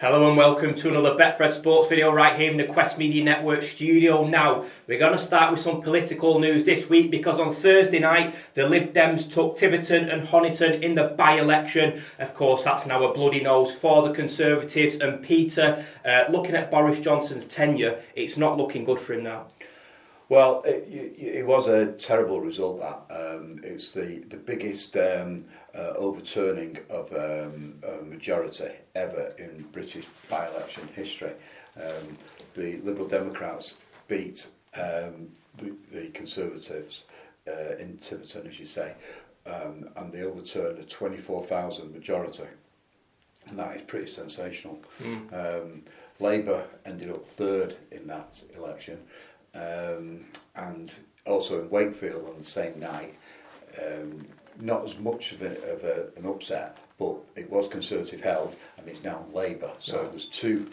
Hello and welcome to another Betfred Sports video right here in the Quest Media Network studio. Now, we're going to start with some political news this week because on Thursday night, the Lib Dems took Tiverton and Honiton in the by-election. Of course, that's now a bloody nose for the Conservatives. And Peter, looking at Boris Johnson's tenure, it's not looking good for him now. Well, it was a terrible result, that. It's the biggest overturning of a majority ever in British by-election history. The Liberal Democrats beat the Conservatives in Tiverton, as you say, and they overturned a 24,000 majority. And that is pretty sensational. Labour ended up third in that election. And also in Wakefield on the same night, not as much of an upset, but it was Conservative held and it's now Labour. So there's two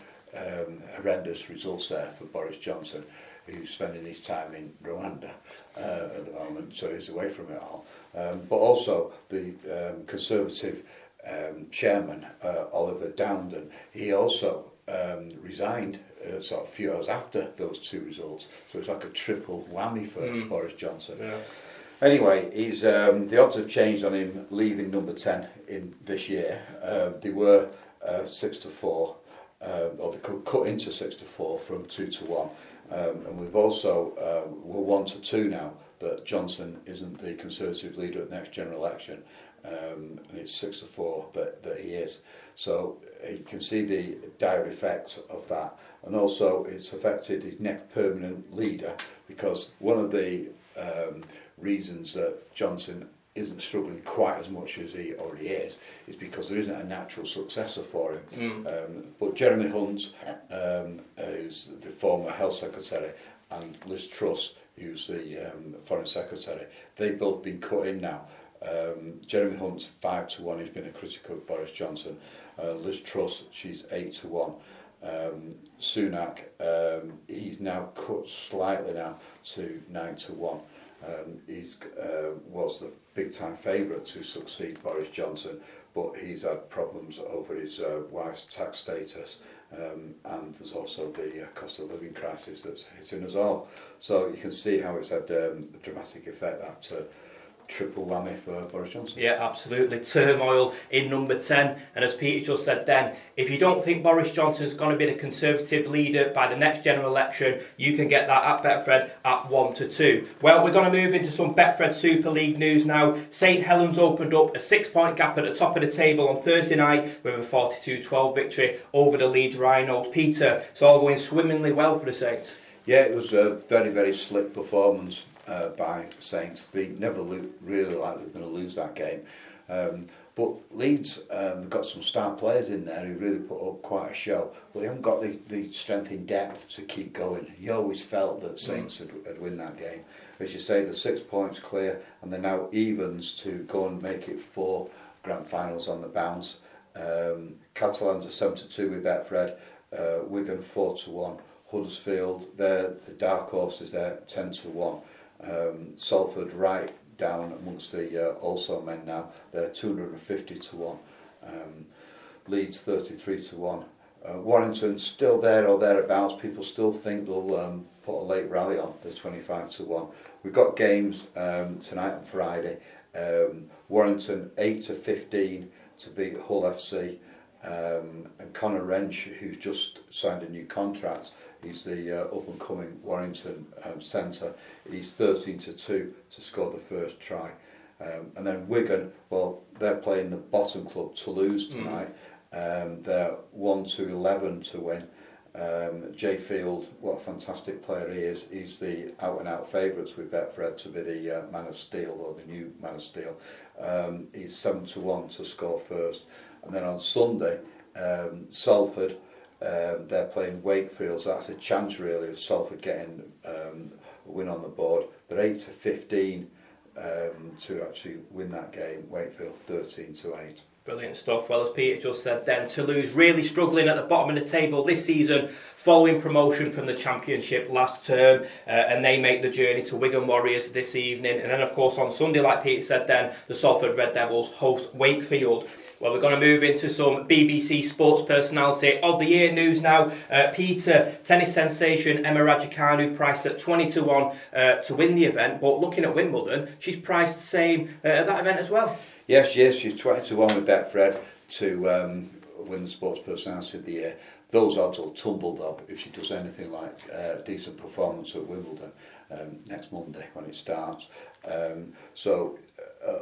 horrendous results there for Boris Johnson, who's spending his time in Rwanda at the moment, so he's away from it all. But also the Conservative chairman, Oliver Dowden, he also resigned sort of a few hours after those two results, so it's like a triple whammy for Boris Johnson. Yeah. Anyway, he's the odds have changed on him leaving number 10 in this year. They were 6-4, or they could cut into 6-4 from 2-1, and we've also we're 1-2 now that Johnson isn't the Conservative leader at the next general election. And it's 6-4 that he is. So you can see the dire effects of that, and also it's affected his next permanent leader, because one of the reasons that Johnson isn't struggling quite as much as he already is because there isn't a natural successor for him. But Jeremy Hunt, who's the former Health Secretary, and Liz Truss, who's the Foreign Secretary, they've both been cut in now. Jeremy Hunt's 5-1, he's been a critic of Boris Johnson. Liz Truss, she's 8-1. Sunak, he's now cut slightly now to 9-1. He's was the big time favourite to succeed Boris Johnson, but he's had problems over his wife's tax status, and there's also the cost of living crisis that's hitting us all. So you can see how it's had a dramatic effect, that triple whammy for Boris Johnson. Yeah, absolutely. Turmoil in number 10. And as Peter just said then, if you don't think Boris Johnson's going to be the Conservative leader by the next general election, you can get that at Betfred at 1-2. Well, we're going to move into some Betfred Super League news now. St Helens opened up a 6-point gap at the top of the table on Thursday night with a 42-12 victory over the Leeds Rhinos. Peter, it's all going swimmingly well for the Saints. Yeah, it was a very, very slick performance by Saints. They never really like they were going to lose that game. But Leeds, they've got some star players in there who really put up quite a show, but they haven't got the strength in depth to keep going. You always felt that Saints had win that game. As you say, they're 6 points clear, and they're now evens to go and make it 4 grand finals on the bounce. Catalans are 7-2 with Betfred, Wigan 4-1, Huddersfield, they're the dark horses there, 10-1. Salford right down amongst the also men now, they're 250-1. Leeds 33-1. Warrington still there or thereabouts. People still think they'll put a late rally on. They're 25-1. We've got games tonight and Friday. Warrington 8-15 to beat Hull FC. And Conor Wrench, who's just signed a new contract, he's the up-and-coming Warrington centre. He's 13-2 to score the first try. And then Wigan, well, they're playing the bottom club Toulouse tonight. They're 1-11 to win. Jay Field, what a fantastic player he is. He's the out-and-out favourites with Betfred to be the Man of Steel, or the new Man of Steel. He's 7-1 to score first. And then on Sunday, Salford, they're playing Wakefield, so that's a chance really of Salford getting a win on the board. They're 8-15 to actually win that game. Wakefield 13-8. Brilliant stuff. Well, as Peter just said then, Toulouse really struggling at the bottom of the table this season following promotion from the Championship last term, and they make the journey to Wigan Warriors this evening. And then, of course, on Sunday, like Peter said then, the Salford Red Devils host Wakefield. Well, we're going to move into some BBC Sports Personality of the Year news now. Peter, tennis sensation Emma Raducanu priced at 20-1 to win the event, but looking at Wimbledon, she's priced the same at that event as well. Yes, she's 20-1 with Betfred to win the Sports Personality of the Year. Those odds will tumble though if she does anything like a decent performance at Wimbledon next Monday when it starts.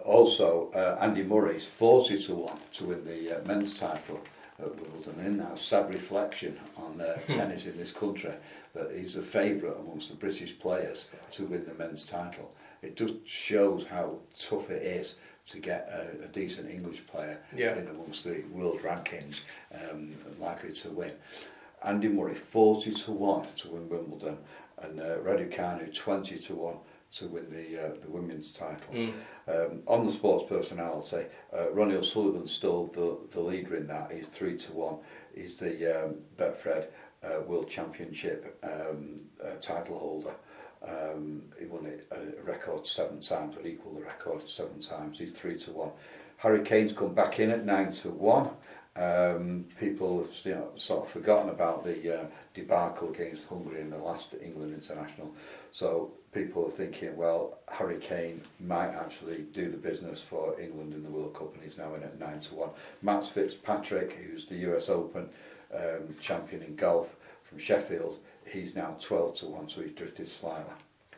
Also, Andy Murray's 40-1 to win the men's title at Wimbledon. And that's sad reflection on tennis in this country, that he's the favourite amongst the British players to win the men's title. It just shows how tough it is to get a decent English player in amongst the world rankings likely to win. Andy Murray 40-1 to win Wimbledon, and Raducanu 20-1 to win the women's title. On the sports personality, Ronnie O'Sullivan's still the leader in that. He's 3-1. He's the Betfred World Championship title holder. He won it a record 7 times, or equalled the record 7 times. He's 3-1. Harry Kane's come back in at 9-1. People have sort of forgotten about the debacle against Hungary in the last England international. So people are thinking, well, Harry Kane might actually do the business for England in the World Cup, and he's now in at 9-1. Matt Fitzpatrick, who's the US Open champion in golf from Sheffield, he's now 12-1, so he's drifted slightly.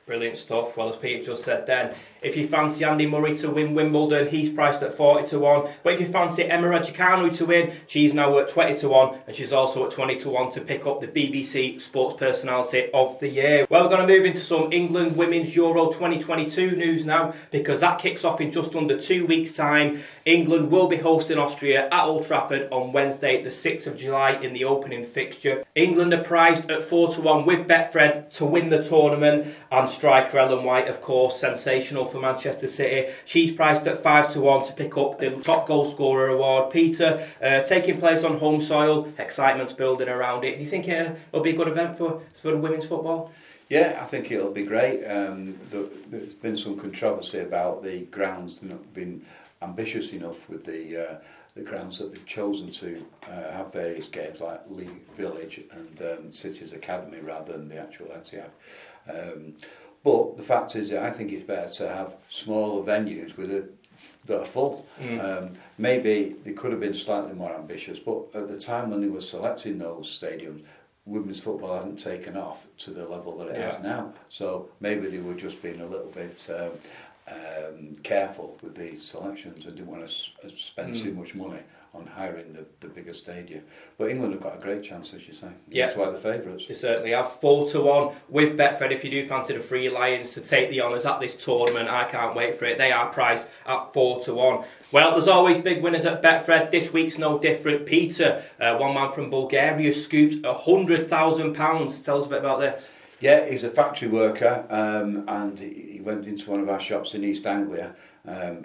Brilliant stuff. Well, as Peter just said then, if you fancy Andy Murray to win Wimbledon, he's priced at 40-1. But if you fancy Emma Raducanu to win, she's now at 20-1, and she's also at 20-1 to pick up the BBC Sports Personality of the Year. Well, we're going to move into some England Women's Euro 2022 news now, because that kicks off in just under 2 weeks' time. England will be hosting Austria at Old Trafford on Wednesday, the 6th of July, in the opening fixture. England are priced at 4-1 with Betfred to win the tournament, and striker Ellen White, of course, sensational for Manchester City. She's priced at 5-1 to pick up the top goal scorer award. Peter, taking place on home soil, excitement's building around it. Do you think it'll be a good event for the women's football? Yeah, I think it'll be great. There's been some controversy about the grounds not being ambitious enough with the grounds that they've chosen to have various games like League Village and City's Academy rather than the actual Etihad. But the fact is, I think it's better to have smaller venues that are full. Maybe they could have been slightly more ambitious, but at the time when they were selecting those stadiums, women's football hasn't taken off to the level that it has now. So maybe they were just being a little bit careful with these selections and didn't want to spend too much money on hiring the bigger stadium. But England have got a great chance, as you say. Yeah. That's why they're favourites. They certainly have. 4-1 with Betfred if you do fancy the Three Lions to take the honours at this tournament. I can't wait for it. They are priced at 4-1. Well, there's always big winners at Betfred. This week's no different. Peter, one man from Bulgaria, scooped £100,000. Tell us a bit about this. Yeah, he's a factory worker, and he went into one of our shops in East Anglia.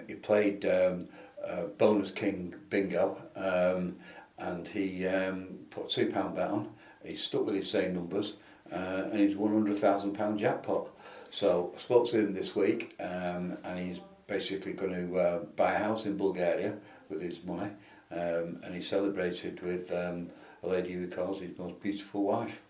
He played Bonus King Bingo, and he put a £2 bet on. He stuck with his same numbers, and he's won £100,000 jackpot. So I spoke to him this week, and he's basically going to buy a house in Bulgaria with his money, and he celebrated with a lady who he calls his most beautiful wife.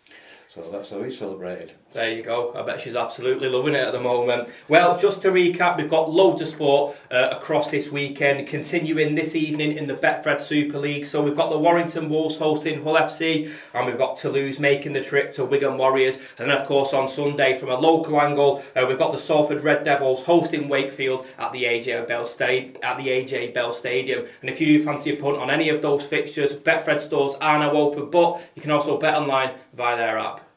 So that's how he celebrated. There you go. I bet she's absolutely loving it at the moment. Well, just to recap, we've got loads of sport across this weekend, continuing this evening in the Betfred Super League. So we've got the Warrington Wolves hosting Hull FC, and we've got Toulouse making the trip to Wigan Warriors. And then, of course, on Sunday, from a local angle, we've got the Salford Red Devils hosting Wakefield at the AJ Bell Stadium. And if you do fancy a punt on any of those fixtures, Betfred stores are now open, but you can also bet online via their app.